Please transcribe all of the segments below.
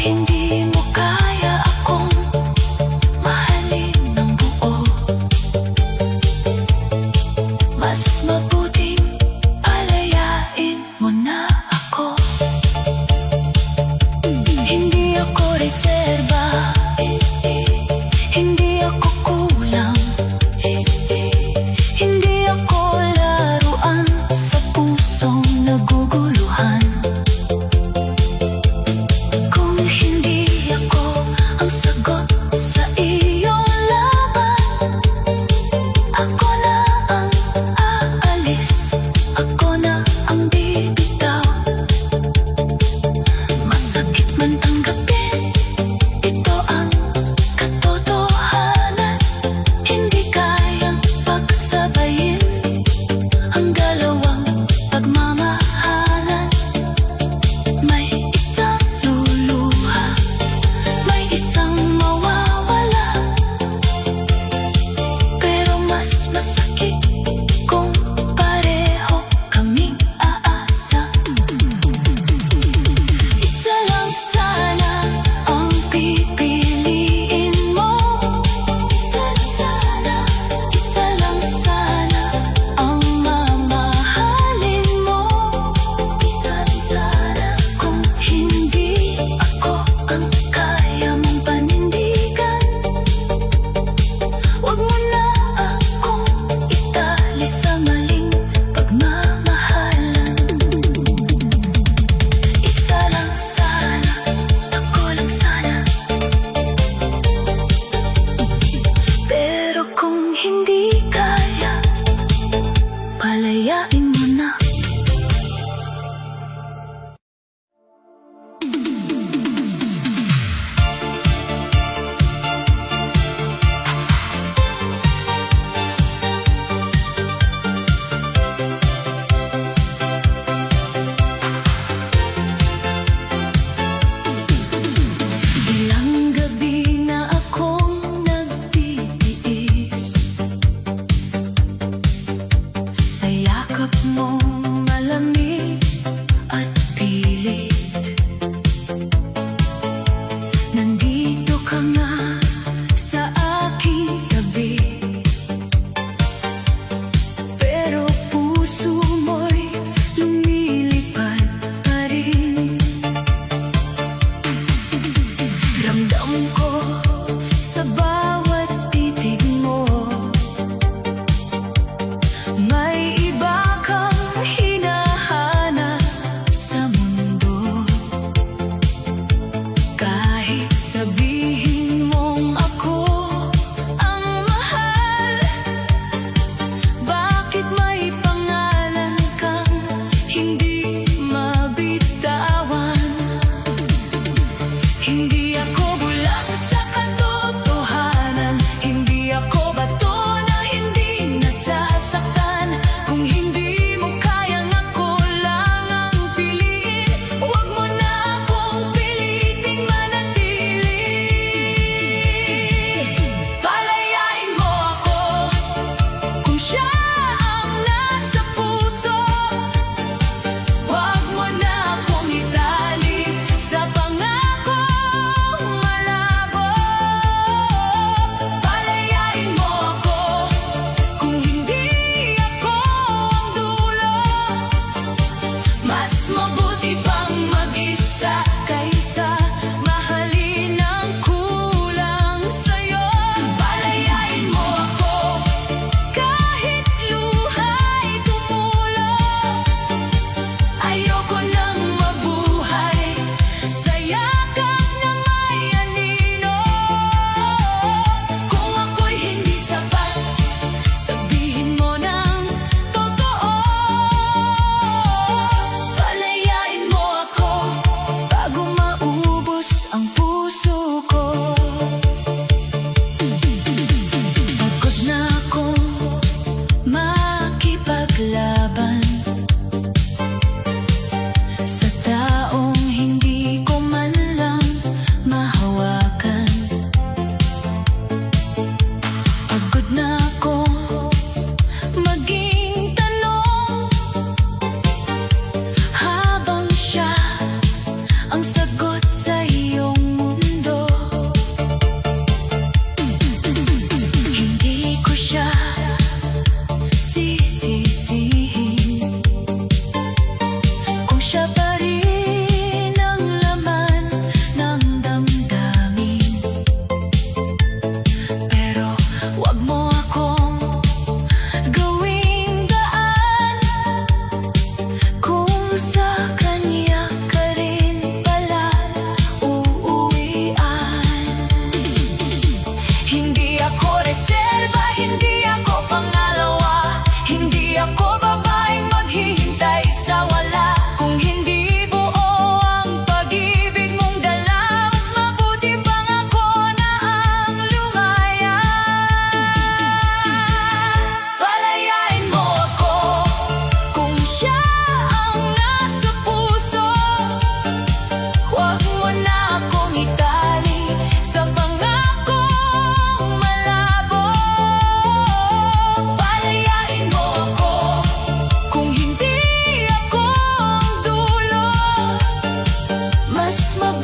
hindi mo kaya akong mahalin ng buo. Mas mabuting palayain mo na ako. Hindi ako reserba, hindi ako kulang, hindi ako laruan sa pusong naguguluhan. Kung hindi ako ang sagot sa iyong laban, ako na ang aalis, ako na ang bibitaw. Masakit man tanggapin, ito ang katotohanan. Hindi kayang pagsabayin ang dalawang pagmamahalan. May isang luluha, may isang mawawala, pero mas masakit kung pareho kaming aasa. Isa lang sana ang pipiliin mo. Isa lang sana ang mamahalin mo. Isa lang sana. Kung hindi ako ang kaya mong panindigan, huwag mo na akong itali sa maling pagmamahalan. Isa lang sana, ako lang sana. Pero kung hindi kaya, palayain mo na. Ilang gabi na akong nagtitiis sa yakap mong malamig at pilit. Nandito ka nga sa aking tabi, pero puso mo'y lumilipad pa rin. Ramdam ko sa bawat titig mo, may iba kang hinahanap sa mundo. Kahit sabihin mong ako ang mahal, bakit may pangalan kang hindi mabitawan? Hindi ako bulag sa katotohanan, hindi ako bato na hindi nasasaktan. Kung hindi mo kayang ako lang ang piliin, huwag mo na akong piliting manatili. Palayain mo ako kung siya ang nasa puso. Huwag mo na akong itali sa pangako.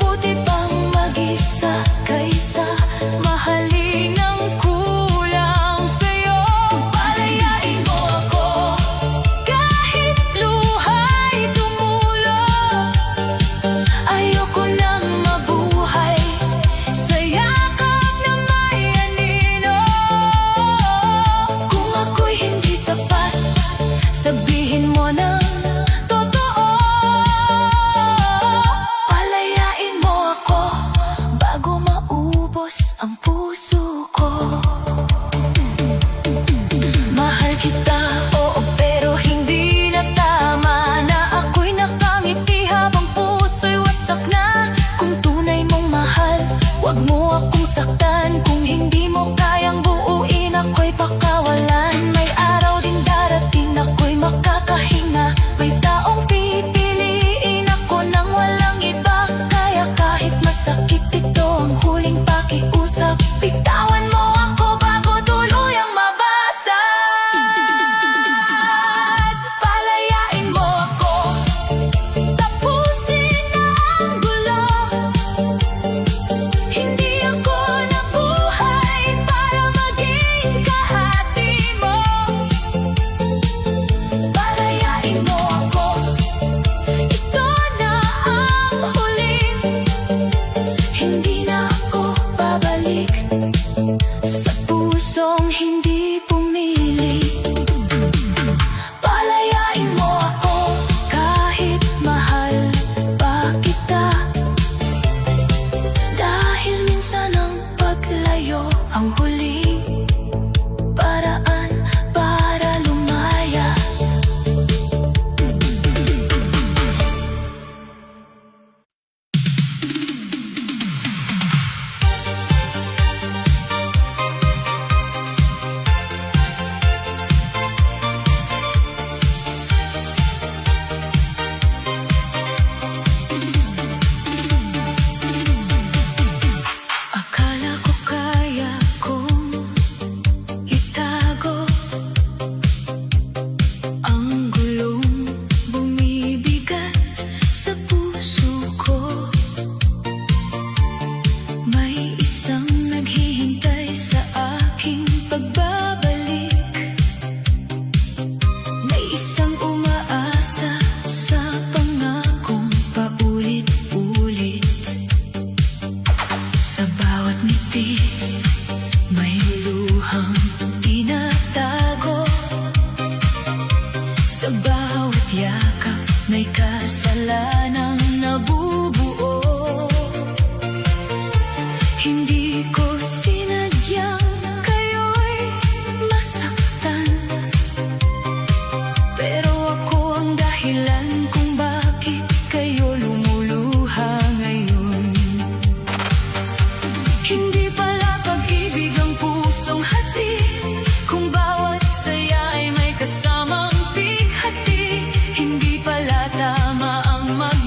mabuti pang mag-isa kaysa mahalin ng kulang sa'yo. Palayain mo ako kahit luha'y tumulong. Ayoko nang mabuhay sa yakap na may anino. Kung ako'y hindi sapat, sabihin mo ng totoo. Palayain mo ako bago maubos ang puso ko. Mahal kita, oo, pero hindi na tama na ako'y nakangiti habang puso'y wasak na. Kung tunay mong mahal, wag mo akong saktan. Kung hindi mo kayang buuin, ako'y pakawalan. May araw din darating, ako'y makakahinga. May taong pipiliin ako nang walang iba. Kaya kahit masakit, ito ang huling pakiusap. Bitawan mo ako bago tuluyang mabasag. Palayain mo ako, tapusin na ang gulo. Hindi ako nabuhay para maging kahati mo. Palayain mo ako, ito na ang huling. Hindi na ako babalik sa pusong hindi pumili. Palayain mo ako kahit mahal pa kita. Dahil minsan ang paglayo ang huling paraan para lumaya. Akala ko kaya kong itago ang gulong bumibigat sa puso ko. May isang naghihintay sa aking pagbabalik. May isang umaasa sa pangakong paulit-ulit. Sa bawat ngiti, may luhang tinatago. Sa bawat yakap, may kasalanang nabubuo. Hindi ko sinadyang kayo'y masaktan, pero ako ang dahilan kung bakit kayo lumuluha ngayon. Hindi pala pag-ibig ang pusong hatid, kung bawat saya ay may kasamang pighati. Hindi pala tama ang mag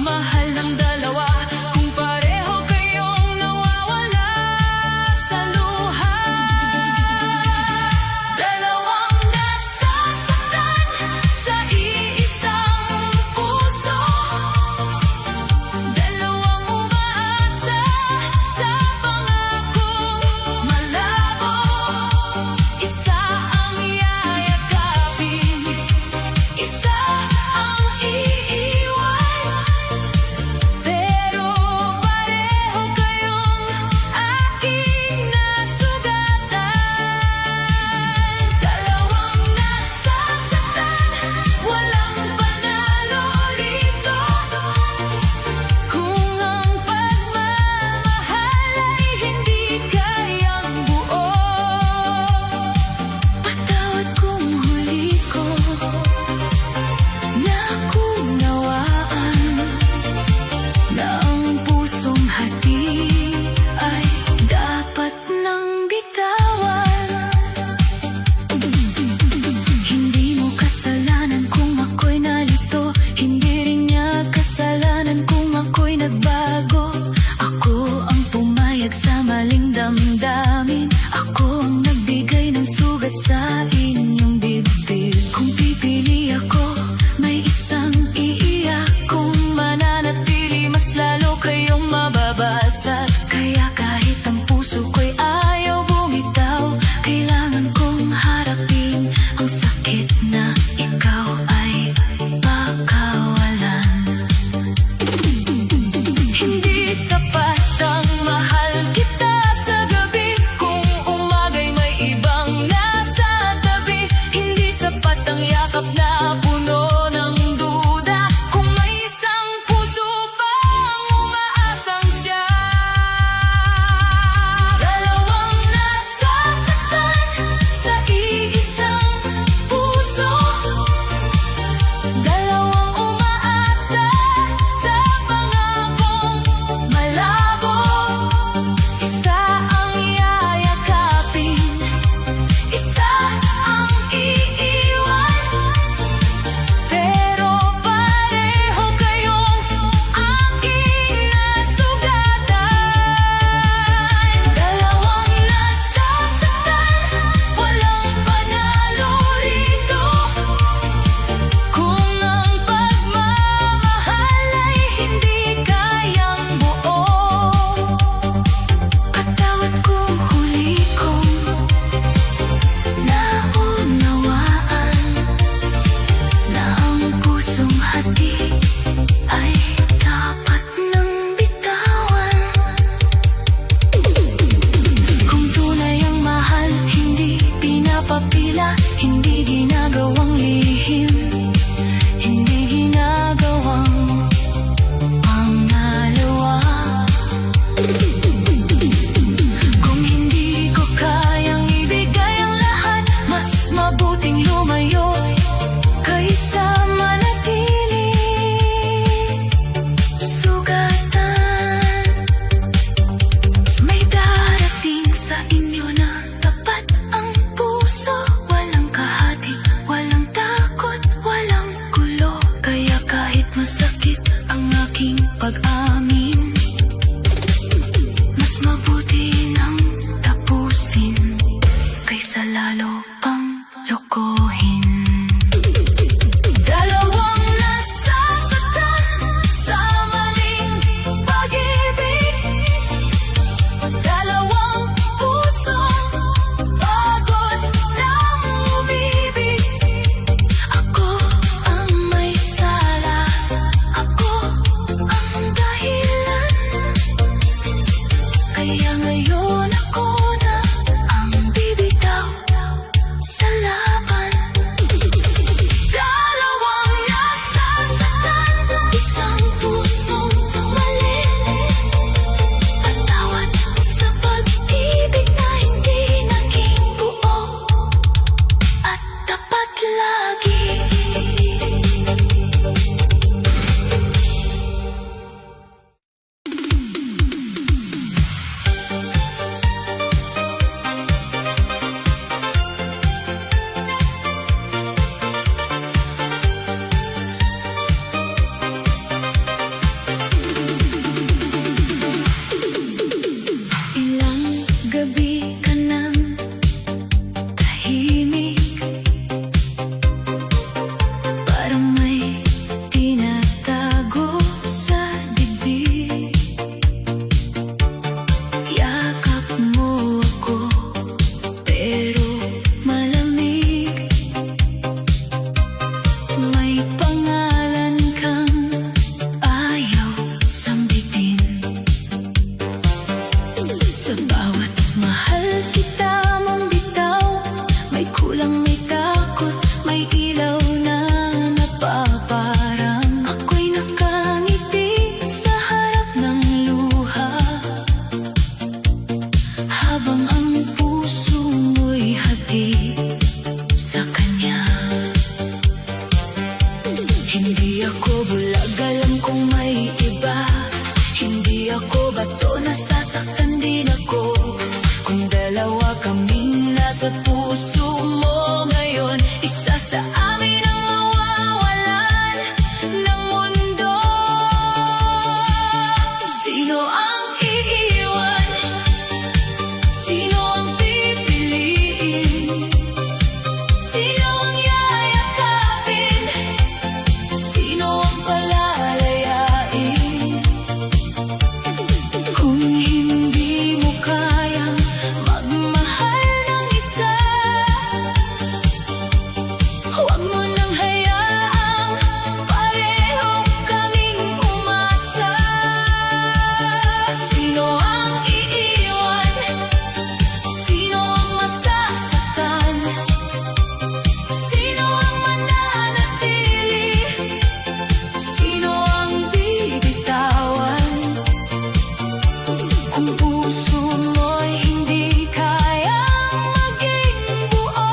Kung puso mo'y hindi kayang maging buo,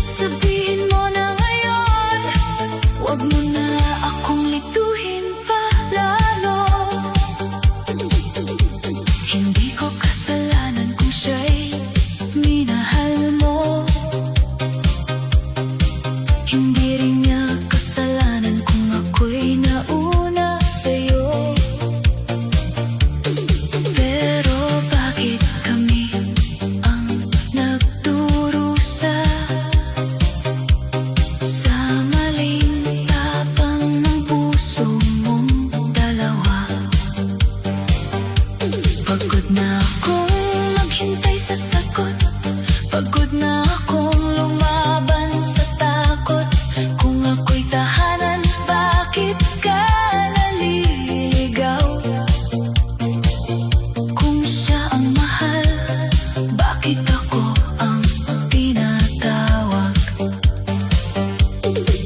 sabihin mo na ngayon, huwag mo na akong lituhin pa lalo. Hindi ko kasalanan kung siya'y minahal mo, hindi rin niya kasalanan kung ako'y nauna sa'yo. Pero bakit kami ang nagdurusa sa maling tapang ng puso mong dalawa? Pagod na akong maghintay sa sagot, pagod na akong lumaban sa takot. Kung ako'y tahanan, bakit ka naliligaw? Kung siya ang mahal, bakit ako ang tinatawag?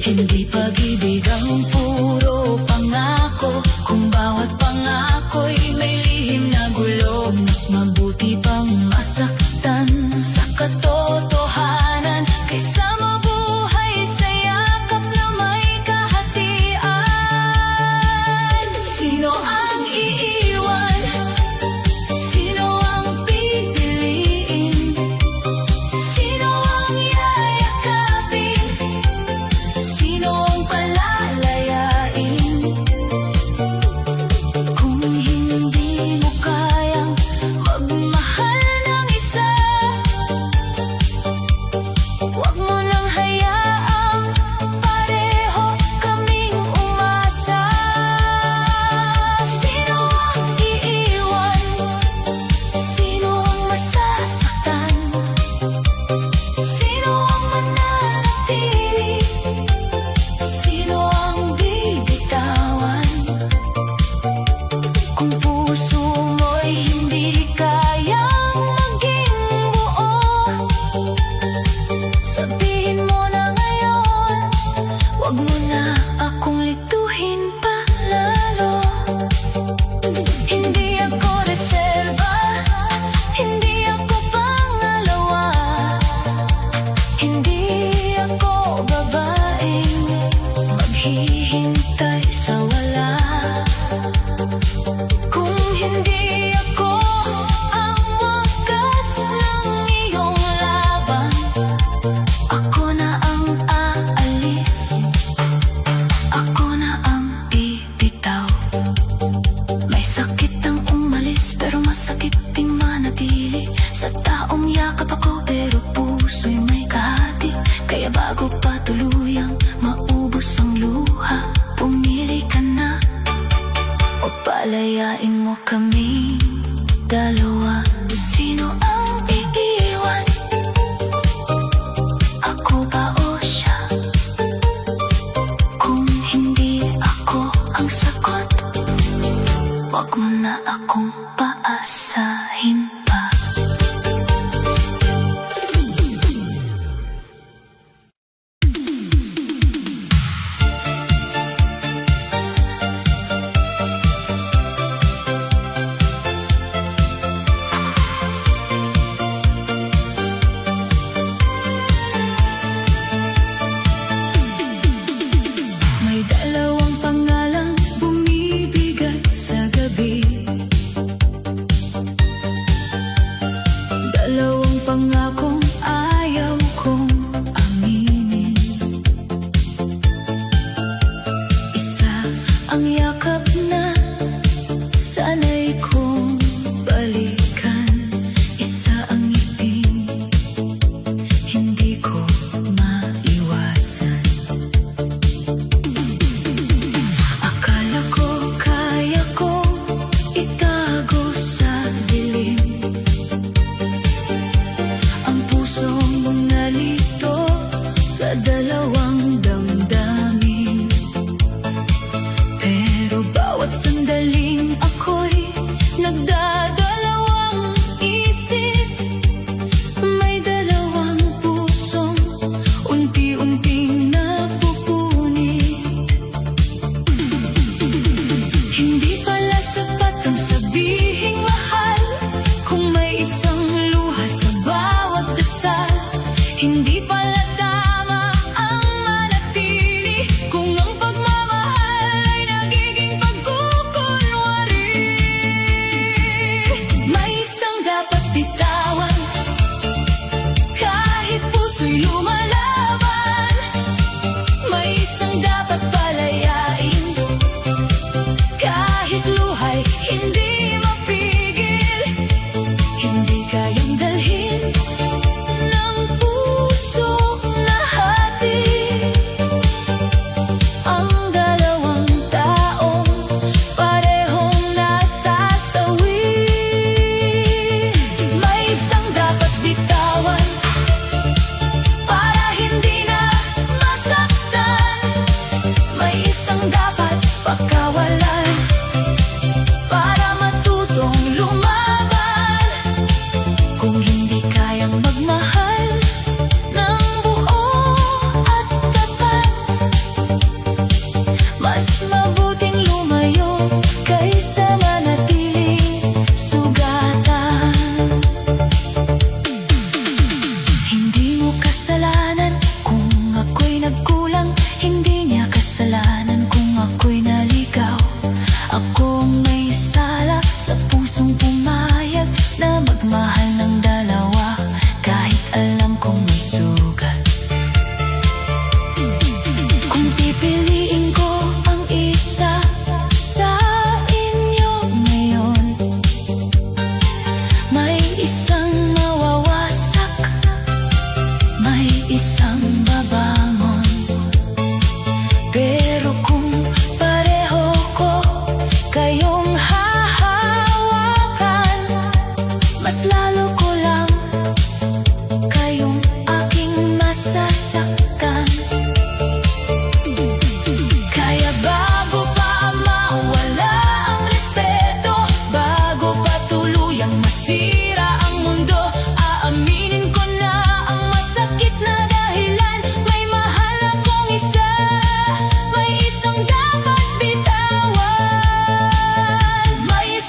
Hindi pag-ibig ang puro pangako, kung bawat pangako'y may lihim na gulo. Mas mabuti pang masaktan sa katotohanan kaysa mabuhay sa yakap na may kahatian. Sino ang iiwan? Sino ang pipiliin? Sino ang yayakapin? Sino ang palalayain? Kung hindi mo kayang magmahal ng isa, huwag mo nang hayaang pareho kaming umasa. Sino ang iiwan? Sino ang masasaktan? Sino ang mananatili? Sino ang bibitawan? Kung puso mo'y hindi kayang maging buo, sabihin mo na ngayon, huwag mo na akong lituhin pa lalo. Hindi ako reserba, hindi ako pangalawa, hindi ako babaeng maghihintay sa wala. Kung hindi ako ang wakas ng iyong laban, ako na ang aalis, ako na ang bibitaw. May sakit ang umalis, pero masakit ding manatili. Sa taong yakap ako, pero puso'y may kahati. Kaya bago pa tuluyang maubos ang luha, pumili ka na o palayain mo kami dalawa. Sino ang iiwan? Ako ba o siya? Kung hindi ako ang sagot, huwag mo na akong paasahin pa. May dalawang pangalang bumibigat sa gabi,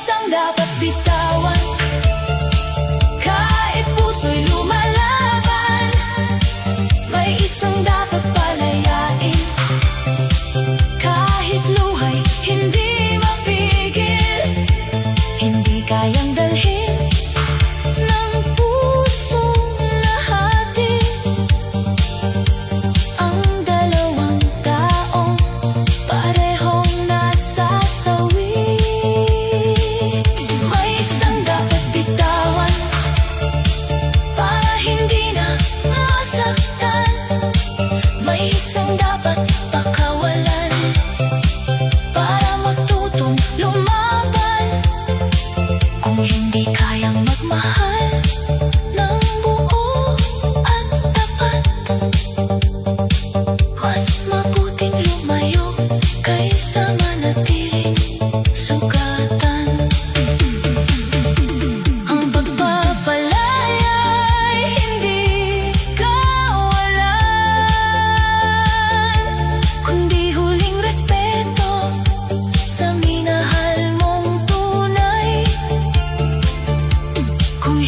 isang dapat bitawan, kahit puso'y lumalaban. May isang dapat palayain, kahit luha'y hindi mapigil. Hindi kayang dalhin ng pusong nahati ang dalawang taong parehong nasasawi. May isang dapat bitawan para hindi na masaktan. May isang dapat pakawalan para matutong lumaban. Kung hindi kayang magmahal ng buo at tapat, mas mabuting lumayo kaysa manatiling sugatan. Ang pagpapalaya ay hindi kawalan, kundi huling respeto sa minahal mong tunay. Kung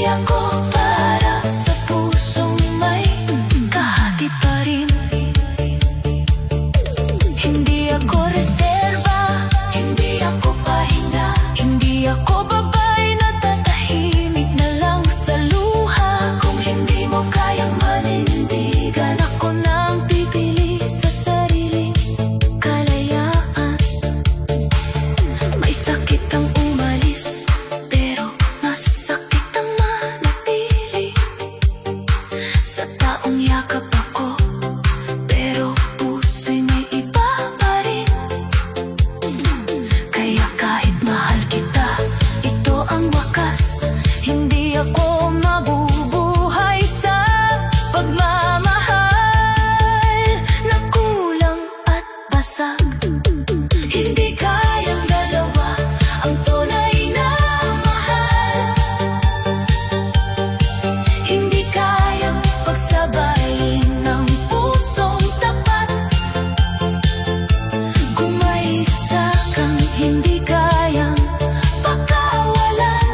ako para sa pusong may kahati pa rin. Hindi ako reserba, hindi ako pahinga, hindi ako babae na tatahimik na lang sa luha. Kung hindi mo kayang manindigan, ako nang pipili sa sariling kalayaan. May sakit ang umalis, pero mas sakit ang manatili. Sa taong yakap ako, pero puso'y may iba pa rin. Kaya kahit mahal kita, ito ang wakas. Hindi ako mabubuhay sa pagmamahal na kulang at basag. Hindi kayang dalawa ang tunay na mahal. Hindi kayang pagsabayin ng pusong tapat. Kung may isa kang hindi kayang pakawalan,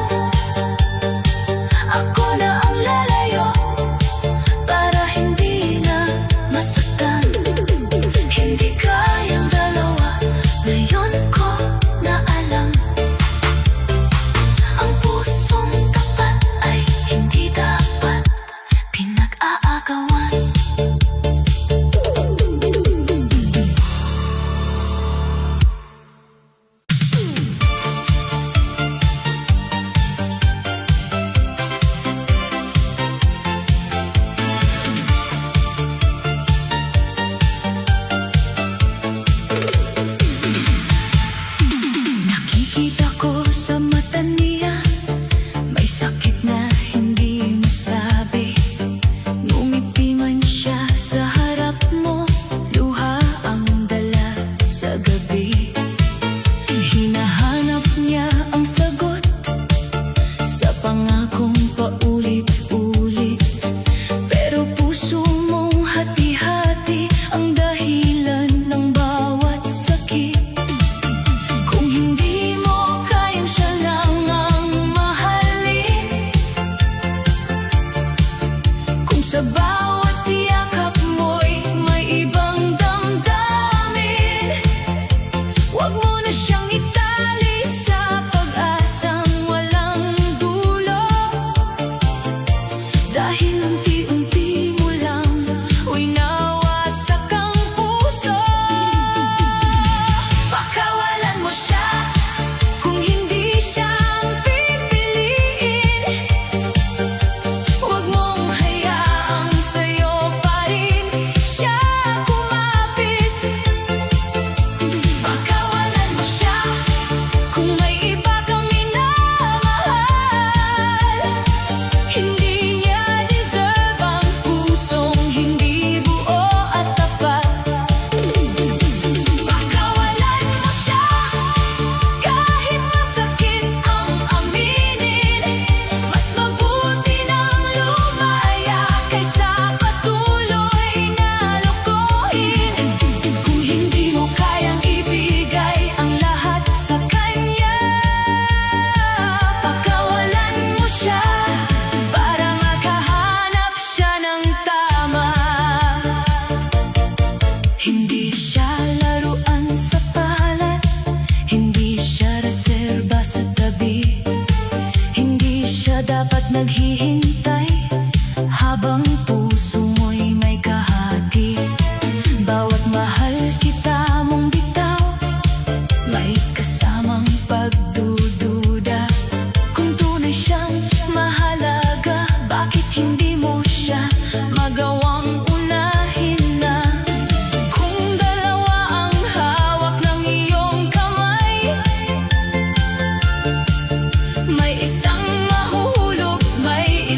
ako na ang lalayo para hindi na masaktan. Hindi kayang dalawa, ngayon ko na alam. Ang pusong tapat ay hindi dapat pinag-aagawan. Nakikita ko sa mata niya, may sakit na hindi masabi. Ngumiti man siya sa harap mo, luha ang dala sa gabi. Hinahanap niya ang sagot sa pangakong paulit-ulit, pero puso mong hati-hati ang dahilan ng bawat sakit. Kung hindi mo kayang siya lang ang mahalin, kung sa bawat yakap mo'y may ibang damdamin, huwag mo na siyang itali sa pag-asang walang dulo. Dahil unti-unti mo lang winawasak ang puso. Pakawalan mo siya kung hindi siya ang pipiliin. Huwag mong hayaang sa'yo pa rin siya kumapit. Pakawalan mo siya kung may iba kang minamahal. Hindi niya deserve ang pusong hindi buo at tapat. Pakawalan mo siya kahit masakit ang aminin. Mas mabuti nang lumaya kaysa patuloy na lokohin. Kung hindi mo kayang ibigay ang lahat sa kanya, pakawalan mo siya para makahanap siya ng tama. Hindi siya laruan sa palad, hindi siya reserba sa tabi. Hindi siya dapat naghihintay habang puso mo'y may kahati. Bawat mahal kita mong bitaw, may kasamang pagdududa. Kung tunay siyang mahalaga, bakit hindi mo siya magawang unahin na? Kung dalawa ang hawak ng iyong kamay, may isang mahuhulog, may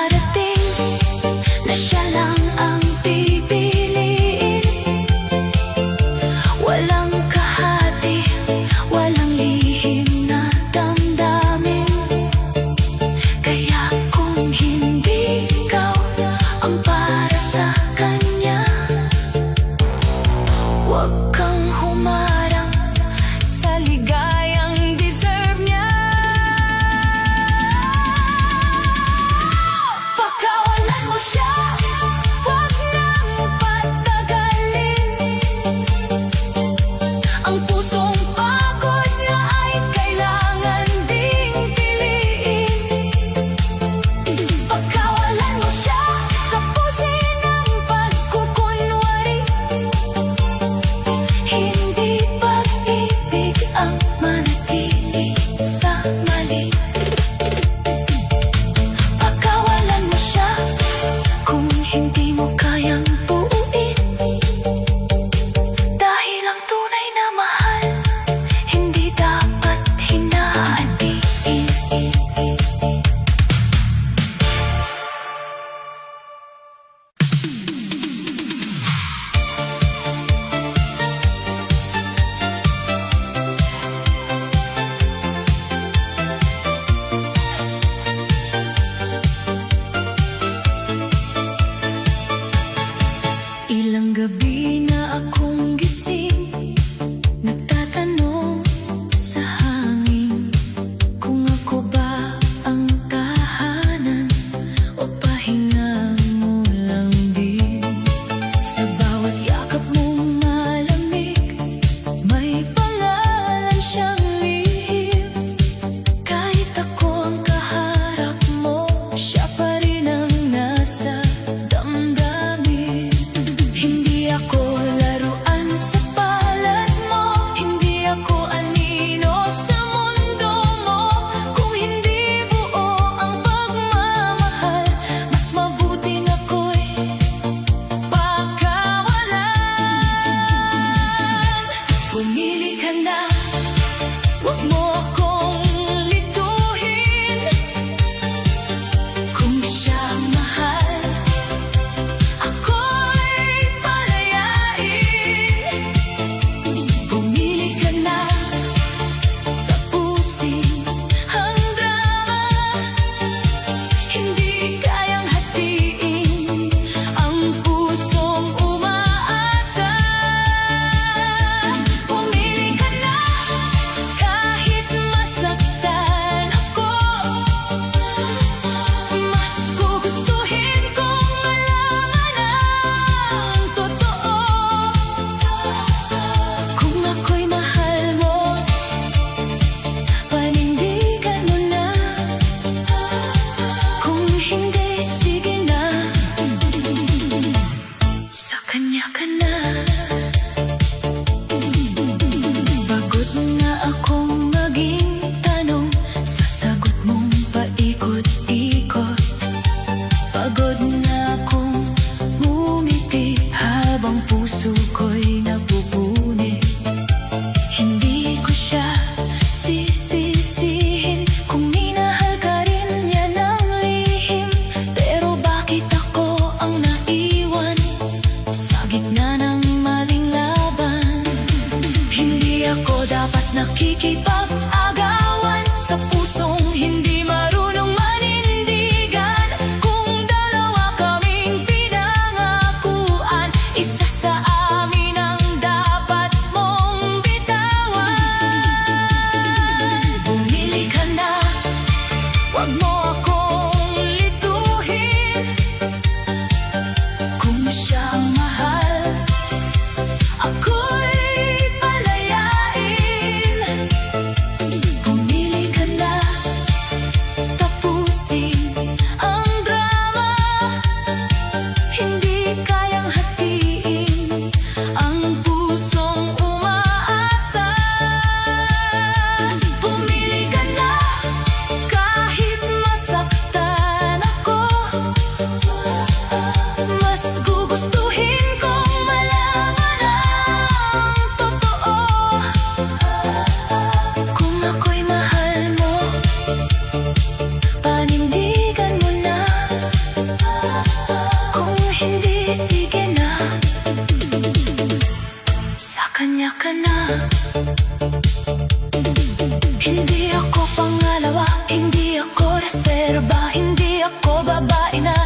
darating na siya lang ang pipiliin. Walang kahati, walang lihim na damdamin. Kaya kung hindi ikaw ang para sa kanya, huwag kang humarang sa ligayang deserve niya.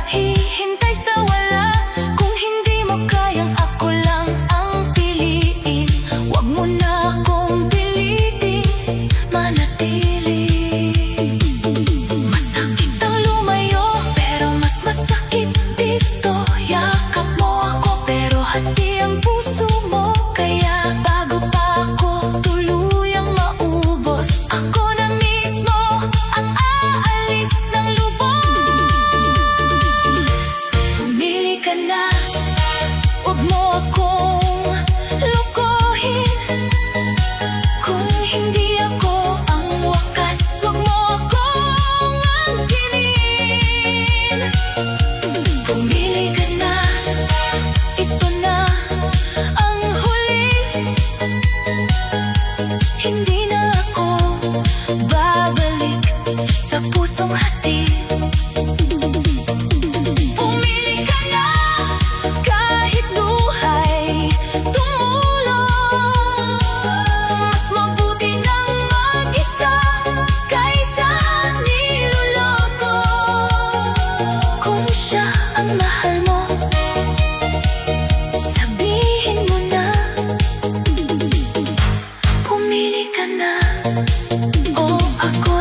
mahihintay sa wala. Kung hindi mo kayang ako lang ang piliin, wag mo na akong pilitin manatili. Masakit ang lumayo, pero mas masakit dito. Yakap mo ako, pero hati ang puso mo. Kaya bago pa ako tuluyang maubos, ako na mismo ang aalis ng lubos. Pumili ka na, huwag mo akong lokohin. Kung hindi ako ang wakas, huwag mo akong angkinin. Pumili ka na, ito na ang huli. Hindi na ako babalik sa pusong hati. Pumili ka na, kahit buhay tumulong. Mas mabuti nang mag-isa kaysa niloloko. Kung siya ang mahal mo, sabihin mo na. Pumili ka na, o ako